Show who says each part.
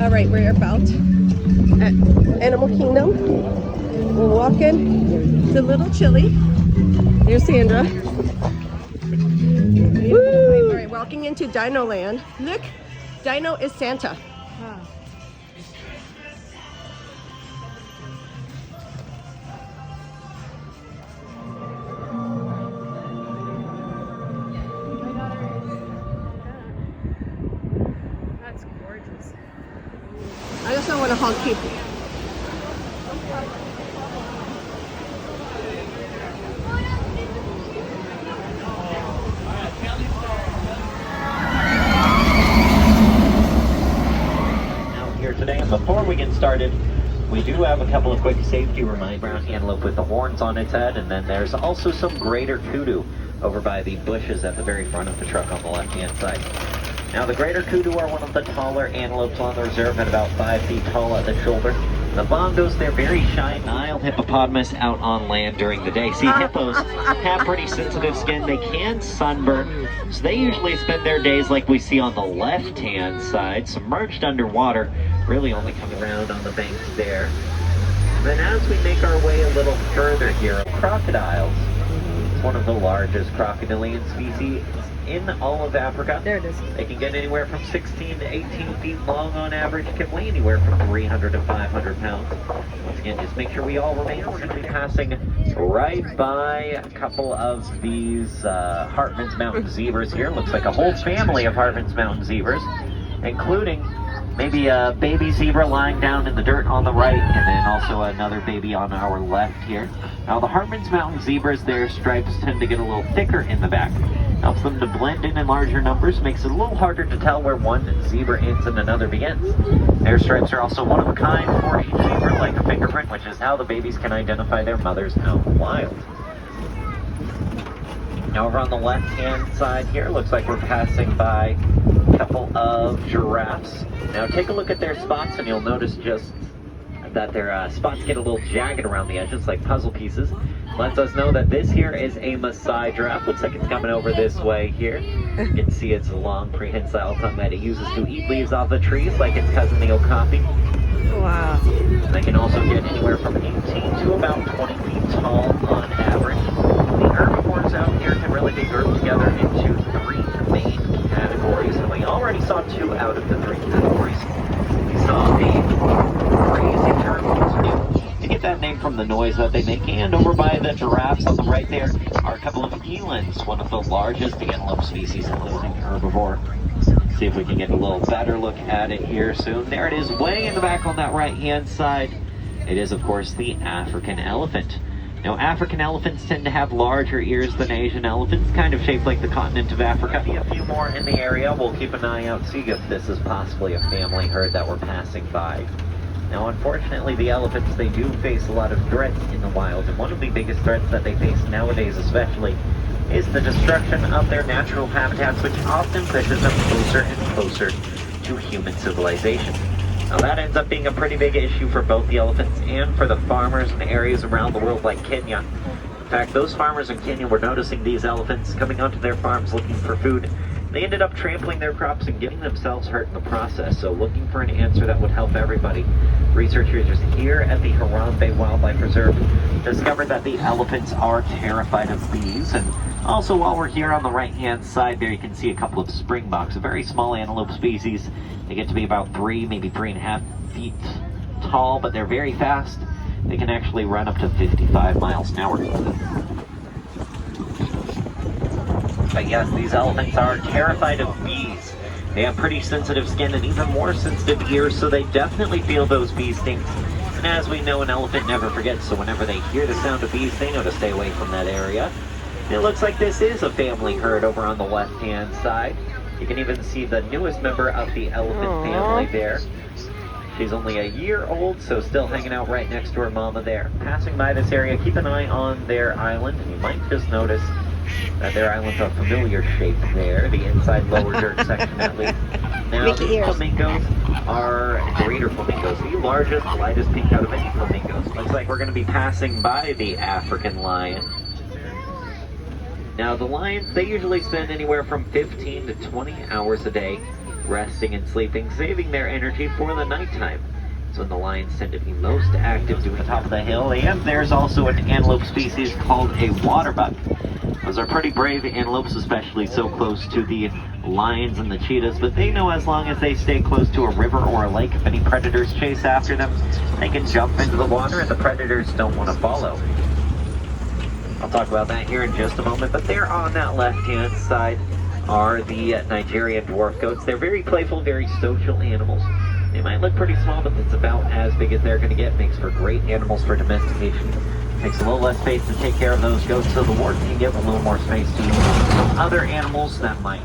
Speaker 1: All right, we're about at Animal Kingdom. We're walking. It's a little chilly. Here's Sandra. Woo! All right, walking into Dino Land. Look, Dino is Santa.
Speaker 2: That's gorgeous.
Speaker 1: I just don't want to honk people.
Speaker 3: Out here today, and before we get started, we do have a couple of quick safety reminders. Brown antelope with the horns on its head, and then there's also some greater kudu over by the bushes at the very front of the truck on the left-hand side. Now, the greater kudu are one of the taller antelopes on the reserve at about 5 feet tall at the shoulder. The bongos, they're very shy Nile hippopotamus out on land during the day. See, hippos have pretty sensitive skin. They can sunburn, so they usually spend their days like we see on the left-hand side, submerged underwater, really only come around on the banks there. Then as we make our way a little further here, crocodiles. It's one of the largest crocodilian species in all of Africa.
Speaker 2: There it is.
Speaker 3: They can get anywhere from 16 to 18 feet long on average, can weigh anywhere from 300 to 500 pounds. Once again, just make sure we all remain. We're going to be passing right by a couple of these Hartman's Mountain zebras here. Looks like a whole family of Hartman's Mountain zebras, including maybe a baby zebra lying down in the dirt on the right, and then also another baby on our left here. Now, the Hartman's Mountain zebras, their stripes tend to get a little thicker in the back. Helps them to blend in larger numbers, makes it a little harder to tell where one zebra ends and another begins. Their stripes are also one of a kind for each zebra, like a fingerprint, which is how the babies can identify their mothers out in the wild. Now, over on the left-hand side here, looks like we're passing by a couple of giraffes. Now, take a look at their spots, and you'll notice just that their spots get a little jagged around the edges, like puzzle pieces. Lets us know that this here is a Maasai giraffe. Looks like it's coming over this way here. You can see its long prehensile tongue that it uses to eat leaves off the trees, like its cousin the okapi.
Speaker 1: Wow.
Speaker 3: They can also get anywhere from 18 to about 20 feet tall on average. The herbivores out here can really be grouped together into 3 main categories, and we already saw 2 out of the 3 categories. We saw the crazy turtles. To get that name from the noise that they make, and over by the giraffes on the right there are a couple of elands, one of the largest antelope species, including herbivore. See if we can get a little better look at it here soon. There it is, way in the back on that right-hand side. It is, of course, the African elephant. Now, African elephants tend to have larger ears than Asian elephants, kind of shaped like the continent of Africa. A few more in the area. We'll keep an eye out, see if this is possibly a family herd that we're passing by. Now, unfortunately, the elephants, they do face a lot of threats in the wild, and one of the biggest threats that they face nowadays especially is the destruction of their natural habitats, which often pushes them closer and closer to human civilization. Now, that ends up being a pretty big issue for both the elephants and for the farmers in areas around the world like Kenya. In fact, those farmers in Kenya were noticing these elephants coming onto their farms looking for food. They ended up trampling their crops and getting themselves hurt in the process, so looking for an answer that would help everybody. Researchers here at the Harambe Wildlife Reserve discovered that the elephants are terrified of bees, and also while we're here on the right-hand side there, you can see a couple of springboks, a very small antelope species. They get to be about 3, maybe 3.5 feet tall, but they're very fast. They can actually run up to 55 miles an hour. But yes, these elephants are terrified of bees. They have pretty sensitive skin and even more sensitive ears, so they definitely feel those bee stings. And as we know, an elephant never forgets, so whenever they hear the sound of bees, they know to stay away from that area. And it looks like this is a family herd over on the left-hand side. You can even see the newest member of the elephant family there. She's only a year old, so still hanging out right next to her mama there. Passing by this area, keep an eye on their island. You might just notice that their island's a familiar shape there, the inside lower dirt section at least. Now, these flamingos are greater flamingos, the largest, lightest pink out of any flamingos. Looks like we're going to be passing by the African lion. Now, the lions, they usually spend anywhere from 15 to 20 hours a day resting and sleeping, saving their energy for the nighttime. It's when the lions tend to be most active doing the top of the hill. And there's also an antelope species called a waterbuck. Those are pretty brave antelopes, especially so close to the lions and the cheetahs, but they know as long as they stay close to a river or a lake, if any predators chase after them, they can jump into the water and the predators don't want to follow. I'll talk about that here in just a moment, but there on that left-hand side are the Nigerian dwarf goats. They're very playful, very social animals. They might look pretty small, but it's about as big as they're going to get. Makes for great animals for domestication. Takes a little less space to take care of those goats, so the warden can give a little more space to other animals that might